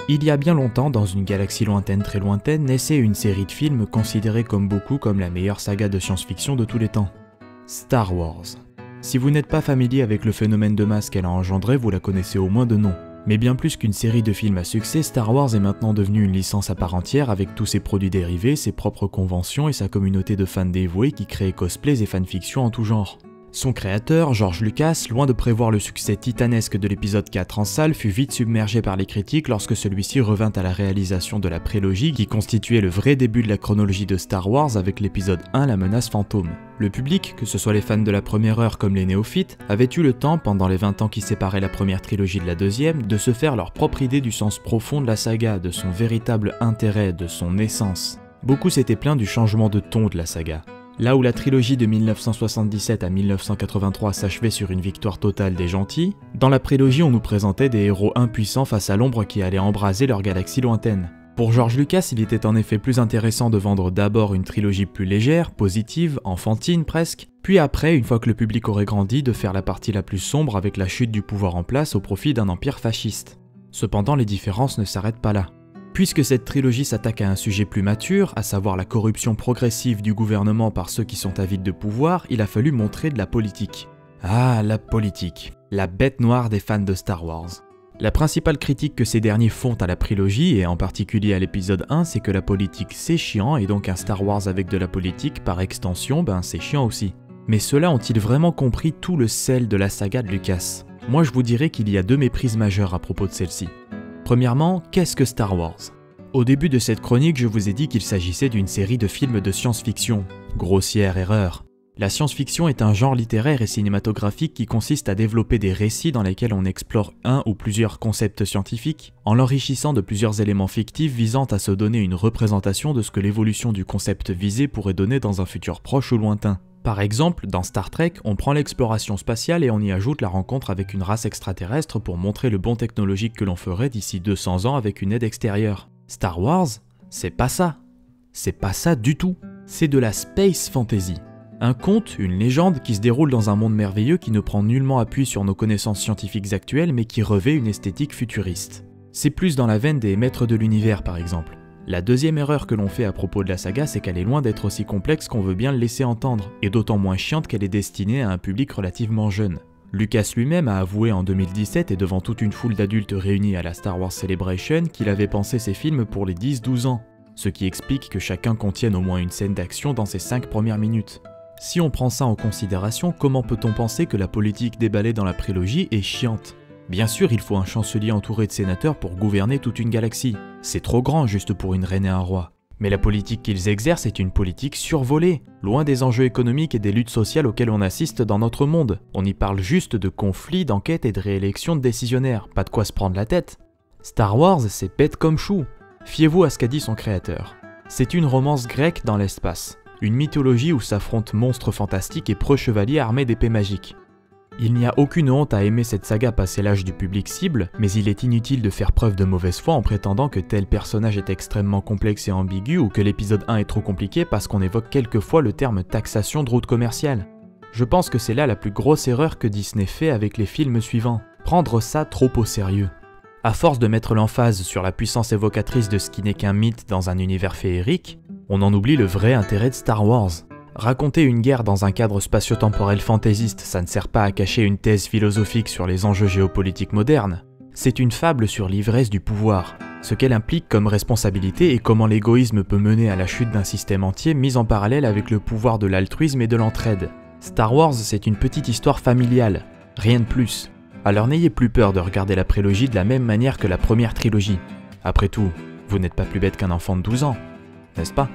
Il y a bien longtemps, dans une galaxie lointaine très lointaine, naissait une série de films considérés comme beaucoup comme la meilleure saga de science-fiction de tous les temps. Star Wars. Si vous n'êtes pas familier avec le phénomène de masse qu'elle a engendré, vous la connaissez au moins de nom. Mais bien plus qu'une série de films à succès, Star Wars est maintenant devenue une licence à part entière avec tous ses produits dérivés, ses propres conventions et sa communauté de fans dévoués qui créent cosplays et fanfictions en tout genre. Son créateur, George Lucas, loin de prévoir le succès titanesque de l'épisode 4 en salle, fut vite submergé par les critiques lorsque celui-ci revint à la réalisation de la prélogie qui constituait le vrai début de la chronologie de Star Wars avec l'épisode 1 La menace fantôme. Le public, que ce soit les fans de la première heure comme les néophytes, avait eu le temps, pendant les 20 ans qui séparaient la première trilogie de la deuxième, de se faire leur propre idée du sens profond de la saga, de son véritable intérêt, de son essence. Beaucoup s'étaient plaints du changement de ton de la saga. Là où la trilogie de 1977 à 1983 s'achevait sur une victoire totale des gentils, dans la prélogie on nous présentait des héros impuissants face à l'ombre qui allait embraser leur galaxie lointaine. Pour George Lucas, il était en effet plus intéressant de vendre d'abord une trilogie plus légère, positive, enfantine presque, puis après, une fois que le public aurait grandi, de faire la partie la plus sombre avec la chute du pouvoir en place au profit d'un empire fasciste. Cependant, les différences ne s'arrêtent pas là. Puisque cette trilogie s'attaque à un sujet plus mature, à savoir la corruption progressive du gouvernement par ceux qui sont avides de pouvoir, il a fallu montrer de la politique. Ah, la politique. La bête noire des fans de Star Wars. La principale critique que ces derniers font à la prélogie, et en particulier à l'épisode 1, c'est que la politique c'est chiant, et donc un Star Wars avec de la politique, par extension, c'est chiant aussi. Mais ceux-là ont-ils vraiment compris tout le sel de la saga de Lucas? Moi je vous dirais qu'il y a deux méprises majeures à propos de celle-ci. Premièrement, qu'est-ce que Star Wars? Au début de cette chronique, je vous ai dit qu'il s'agissait d'une série de films de science-fiction. Grossière erreur. La science-fiction est un genre littéraire et cinématographique qui consiste à développer des récits dans lesquels on explore un ou plusieurs concepts scientifiques, en l'enrichissant de plusieurs éléments fictifs visant à se donner une représentation de ce que l'évolution du concept visé pourrait donner dans un futur proche ou lointain. Par exemple, dans Star Trek, on prend l'exploration spatiale et on y ajoute la rencontre avec une race extraterrestre pour montrer le bond technologique que l'on ferait d'ici 200 ans avec une aide extérieure. Star Wars, c'est pas ça. C'est pas ça du tout. C'est de la space fantasy. Un conte, une légende qui se déroule dans un monde merveilleux qui ne prend nullement appui sur nos connaissances scientifiques actuelles mais qui revêt une esthétique futuriste. C'est plus dans la veine des maîtres de l'univers par exemple. La deuxième erreur que l'on fait à propos de la saga, c'est qu'elle est loin d'être aussi complexe qu'on veut bien le laisser entendre, et d'autant moins chiante qu'elle est destinée à un public relativement jeune. Lucas lui-même a avoué en 2017 et devant toute une foule d'adultes réunis à la Star Wars Celebration qu'il avait pensé ses films pour les 10-12 ans, ce qui explique que chacun contienne au moins une scène d'action dans ses 5 premières minutes. Si on prend ça en considération, comment peut-on penser que la politique déballée dans la prélogie est chiante? Bien sûr, il faut un chancelier entouré de sénateurs pour gouverner toute une galaxie. C'est trop grand juste pour une reine et un roi. Mais la politique qu'ils exercent est une politique survolée, loin des enjeux économiques et des luttes sociales auxquelles on assiste dans notre monde. On y parle juste de conflits, d'enquêtes et de réélections de décisionnaires, pas de quoi se prendre la tête. Star Wars, c'est bête comme chou. Fiez-vous à ce qu'a dit son créateur. C'est une romance grecque dans l'espace, une mythologie où s'affrontent monstres fantastiques et preux chevaliers armés d'épées magiques. Il n'y a aucune honte à aimer cette saga passé l'âge du public cible, mais il est inutile de faire preuve de mauvaise foi en prétendant que tel personnage est extrêmement complexe et ambigu ou que l'épisode 1 est trop compliqué parce qu'on évoque quelquefois le terme taxation de route commerciale. Je pense que c'est là la plus grosse erreur que Disney fait avec les films suivants, prendre ça trop au sérieux. À force de mettre l'emphase sur la puissance évocatrice de ce qui n'est qu'un mythe dans un univers féerique, on en oublie le vrai intérêt de Star Wars. Raconter une guerre dans un cadre spatio-temporel fantaisiste, ça ne sert pas à cacher une thèse philosophique sur les enjeux géopolitiques modernes. C'est une fable sur l'ivresse du pouvoir, ce qu'elle implique comme responsabilité et comment l'égoïsme peut mener à la chute d'un système entier mis en parallèle avec le pouvoir de l'altruisme et de l'entraide. Star Wars, c'est une petite histoire familiale, rien de plus. Alors n'ayez plus peur de regarder la prélogie de la même manière que la première trilogie. Après tout, vous n'êtes pas plus bête qu'un enfant de 12 ans, n'est-ce pas ?